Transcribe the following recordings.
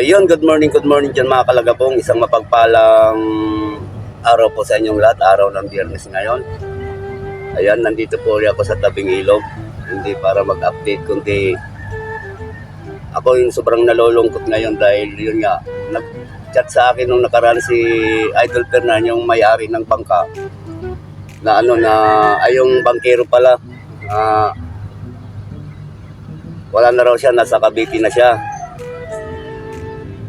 Ayun, good morning dyan mga kalagabong. Isang mapagpalang araw po sa inyong lahat, araw ng Biyernes ngayon. Ayan, nandito po rin ako sa tabing ilog. Hindi para mag-update, kundi ako yung sobrang nalulungkot ngayon dahil yun nga, nag-chat sa akin nung nakaraan si Idol Fernan, yung may-ari ng bangka, na ay yung bangkero pala, wala na raw siya, nasa Cavite na siya.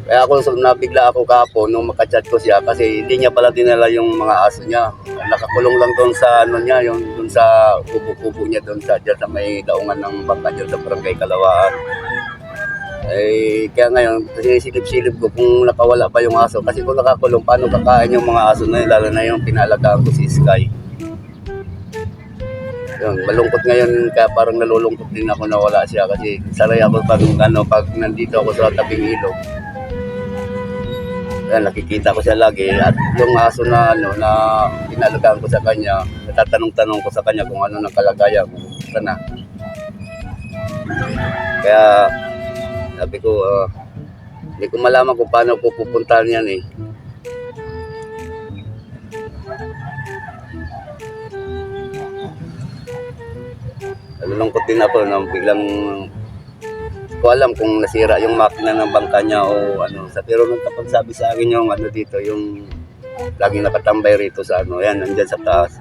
Kaya ako nabigla ako kahapon nung makachat ko siya kasi hindi niya pala dinala yung mga aso niya. Nakakulong lang doon sa niya, yung doon sa kubo-kubo niya doon sa diyan sa may daungan ng bangka diyan sa Barangay Kalawaan. Kaya ngayon, silip-silip ko kung nakawala pa yung aso kasi kung nakakulong, paano kakain yung mga aso na yun, lalo na yung pinalagaan ko si Sky. Yun, malungkot ngayon kaya parang nalulungkot din ako na wala siya kasi sanay ako pag nandito ako sa tabing ilog. Yan, nakikita ko siya lagi at yung aso na na pinalagaan ko sa kanya, natatanong-tanong ko sa kanya kung ano ng kalagayan ko sana. Kaya sabi ko, hindi ko malaman kung paano ko pupuntahan yan eh. Nalulungkot din ako na biglang ko alam kung nasira yung makina ng bangka niya o ano. Pero nung kapag sabi sa akin yung dito, yung laging nakatambay rito sa yan, nandyan sa taas,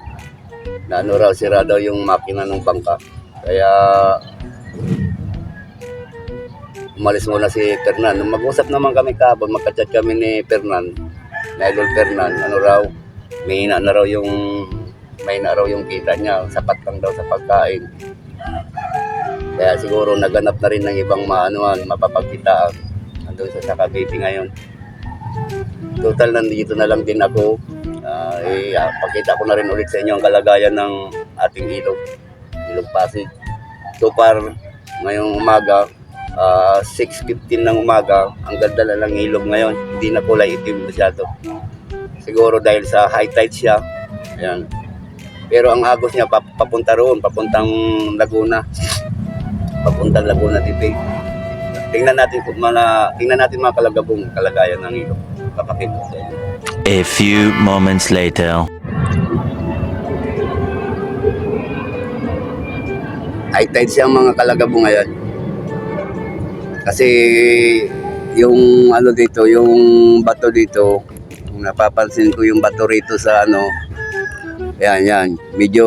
na raw, sira daw yung makina ng bangka. Kaya umalis muna si Fernan. Nung mag-usap naman kami kahapon, magka-chat kami ni Fernan, na Idol Fernan, raw, may na raw yung kita niya, sapat lang daw sa pagkain. Kaya siguro naganap na rin ng ibang mapapagkitaan. Andun sa Cavite ngayon. Total, nandito na lang din ako. Pakita ko na rin ulit sa inyo ang kalagayan ng ating ilog Pasig. So far, ngayong umaga, 6:15 ng umaga, ang ganda na ng ilog ngayon. Hindi na kulay itim masyado. Siguro dahil sa high tide siya. Ayan. Pero ang agos niya papunta roon, papuntang Laguna. Papuntang Laguna TV. Tingnan natin mga kalagabong kalagayan ng ilog. Papakita sa inyo. A few moments later. High tide siya mga kalagabong ngayon. Kasi yung dito, yung bato dito, kung napapansin ko yung bato rito sa yan. Medyo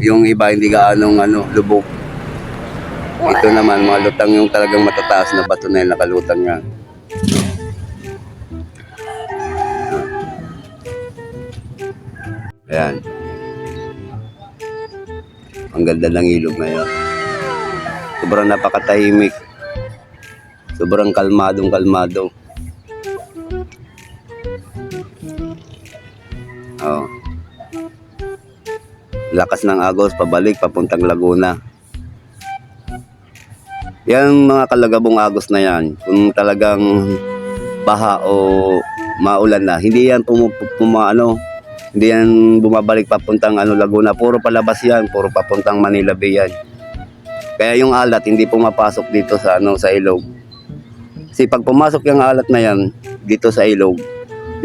yung iba hindi gaanong lubog. Ito naman, mga lutang yung talagang matataas na bato na yung nakalutang nga. Ayan. Ang ganda ng ilog ngayon. Sobrang napakatahimik. Sobrang kalmado. Oh. Lakas ng agos, pabalik, papuntang Laguna. Yan mga kalagabong agos na yan, kung talagang baha o maulan na, hindi yan hindi yan bumabalik papuntang Laguna, puro palabas yan, puro papuntang Manila Bay yan. Kaya yung alat hindi pumapasok dito sa ilog. Kasi pag pumasok yung alat na yan dito sa ilog,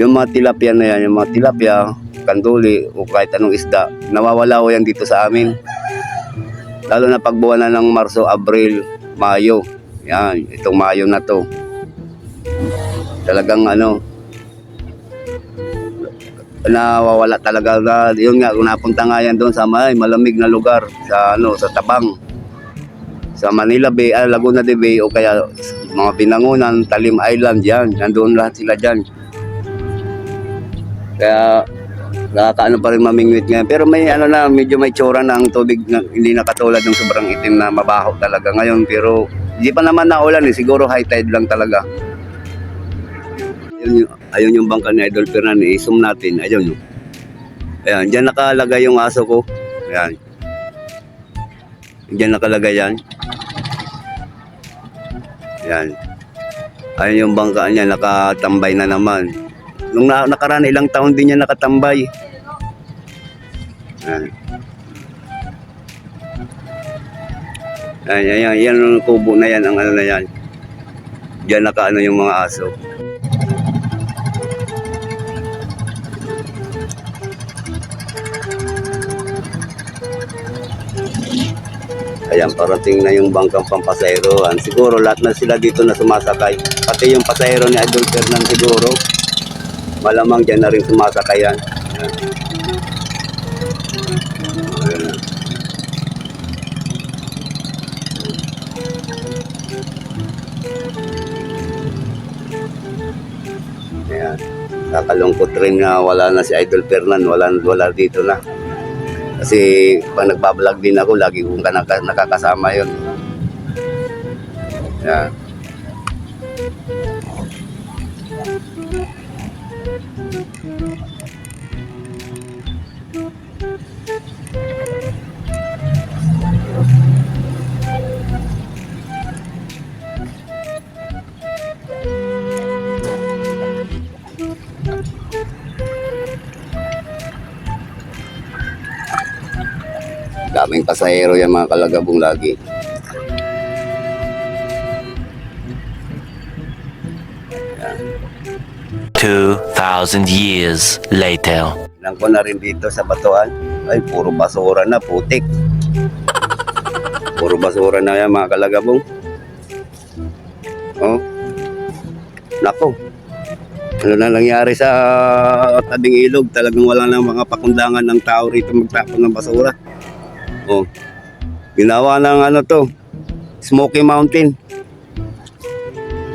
yung mga tilapia na yan, yung mga tilapia, kanduli o kahit anong isda, nawawala yan dito sa amin. Lalo na pag buwan na ng Marso, Abril, Mayo. Yan, itong Mayo na to. Talagang nawawala talaga. Yun nga, kung napunta nga yan doon sa malamig na lugar sa sa Tabang, sa Manila Bay, Laguna de Bay, o kaya mga Binangonan, Talim Island, yan. Nandoon lahat sila dyan. Kaya nakakaano pa rin mamingwit ngayon. Pero may medyo may tsura na ang tubig na hindi na katulad ng sobrang itim na mabaho talaga ngayon. Pero hindi pa naman naulan siguro high tide lang talaga. Ayun yung bangka ni Idol Fernan, i-zoom natin. Ayun. Ayan, diyan nakalagay yung aso ko. Ayan. Diyan nakalagay yan. Ayan. Ayun yung bangka niya, nakatambay na naman. Nung nakaraan, ilang taon din niya nakatambay. Yan ang kubo na yan, ang na yan. Diyan nakaano yung mga aso. Ayan, parating na yung bangkang pampasayroan. Siguro lahat na sila dito na sumasakay. Pati yung pasayro ni Idol Fernan siguro. Malamang dyan na rin sumasakay yan. Ayan. Ayan. Ayan. Kakalungkot rin nga wala na si Idol Fernan. Wala dito na. Kasi pag nagbablog din ako, lagi kong nakakasama yun. Ayan. Daming pasahero yan mga kalagabong lagi. 2,000 years later. Nang ko na rin dito sa Batuan. Ay, puro basura na, putik. Puro basura na yan mga kalagabong. Oh. Nako. Ano na nangyari sa tabing ilog? Talagang wala na mga pakundangan ng tao rito magtapon ng basura. Oh. Ginawa ng ano to, Smoky Mountain.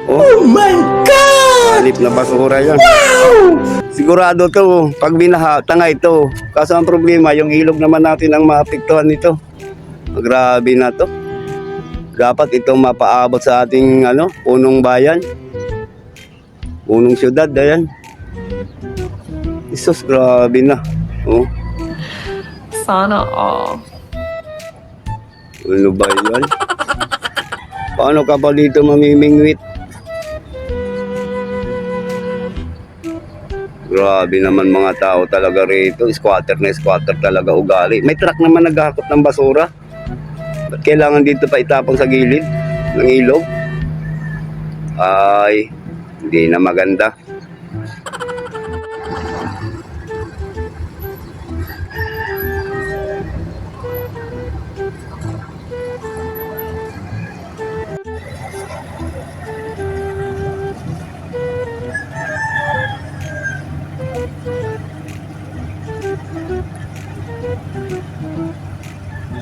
Oh my God! Halip na basura yan. Wow! Sigurado to, pag binaha, tanga ito. Kaso ang problema, yung ilog naman natin ang maapektuhan nito. Grabe na to. Dapat itong mapaabot sa ating punong bayan. Punong syudad, ayan. Isus, grabe na. Oh. Sana all. Ano ba yan? Paano ka ba dito mamimingwit? Grabe naman mga tao talaga rito. Squatter na squatter talaga ugali. May truck naman naghahakot ng basura. Ba't kailangan dito pa itapon sa gilid ng ilog? Ay, hindi na maganda.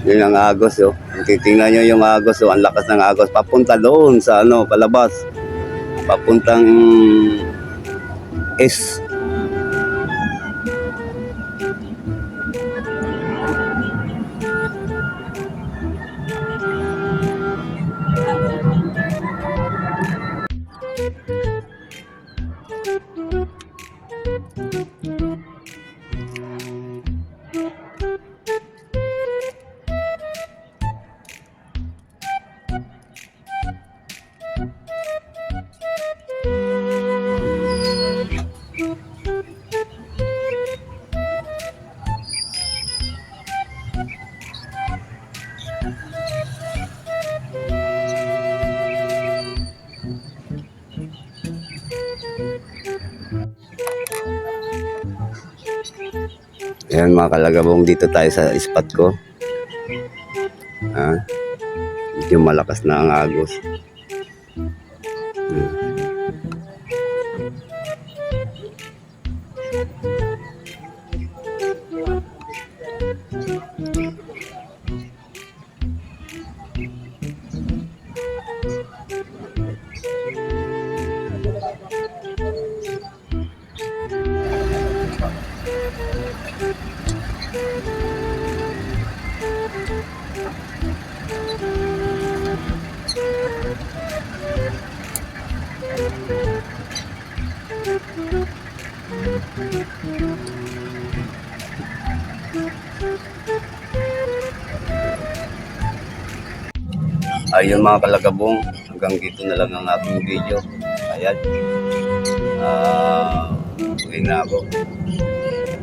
Yun ang agos, oh. Titingnan nyo yung agos, oh. Ang lakas ng agos. Papunta doon sa palabas. Papuntang S. Ayan mga kalagabong, dito tayo sa spot ko. Medyo malakas na ang agos. Ayun mga kalagabong, hanggang dito na lang ang aking video. Ayan. Uwi na ako.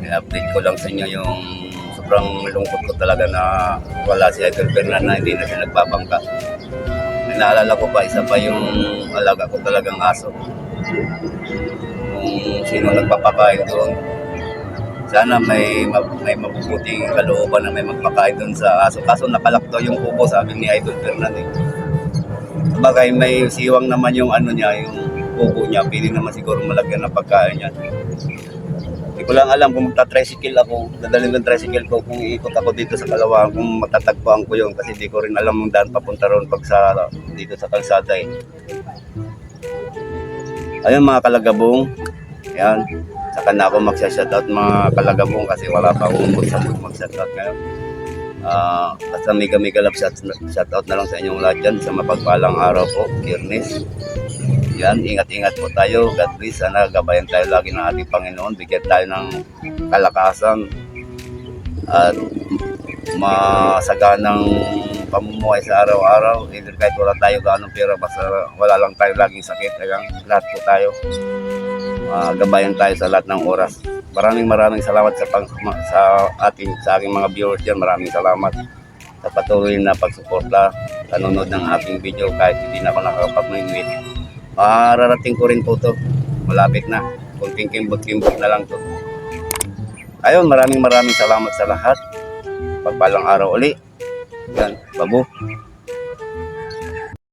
I-update ko lang sa inyo yung sobrang lungkot ko talaga na wala si Idol Fernan na hindi na siya nagbabangka. naalala ko pa, isa pa yung alaga ko talagang aso. Kung sino nagpapakain doon, sana may mabubuting kalooban na may magpakain doon sa aso. Kaso nakalakto yung kubo, sabi ni Idol Fernando. Bagay may siwang naman yung ano niya, yung kubo niya, pili naman siguro malagyan ng pagkain niya. Hindi ko lang alam kung magta-tricycle ako, dadalhin ng tricycle ko kung iikot ako dito sa Kalawang, kung matatagpuan ko yun kasi di ko rin alam yung daan papunta ron pag dito sa kalsada eh. Ayun mga kalagabong, yan, saka na ako magsha-shoutout mga kalagabong kasi wala pa akong mag-shoutout ngayon. Basta mega love shoutout na lang sa inyong lahat dyan sa mapagpalang araw po, Biyernes. Yan, ingat-ingat po tayo. God bless. Sana gabayan tayo lagi ng ating Panginoon. Bigyan tayo ng kalakasan at masaganang pamumuhay sa araw-araw. Either kahit wala tayo gaanong pera, basta wala lang tayo laging sakit. Lahat po tayo. Gabayan tayo sa lahat ng oras. Maraming salamat sa aking mga viewers dyan. Maraming salamat sa patuloy na pagsuporta, nanonood ng aking video kahit hindi na ako nakakapag-minute. Mararating ko rin po to. Malapit na. Kunting kimbot-kimbot na lang to. Ayun, maraming salamat sa lahat. Pagpalang araw uli. Yan, babu.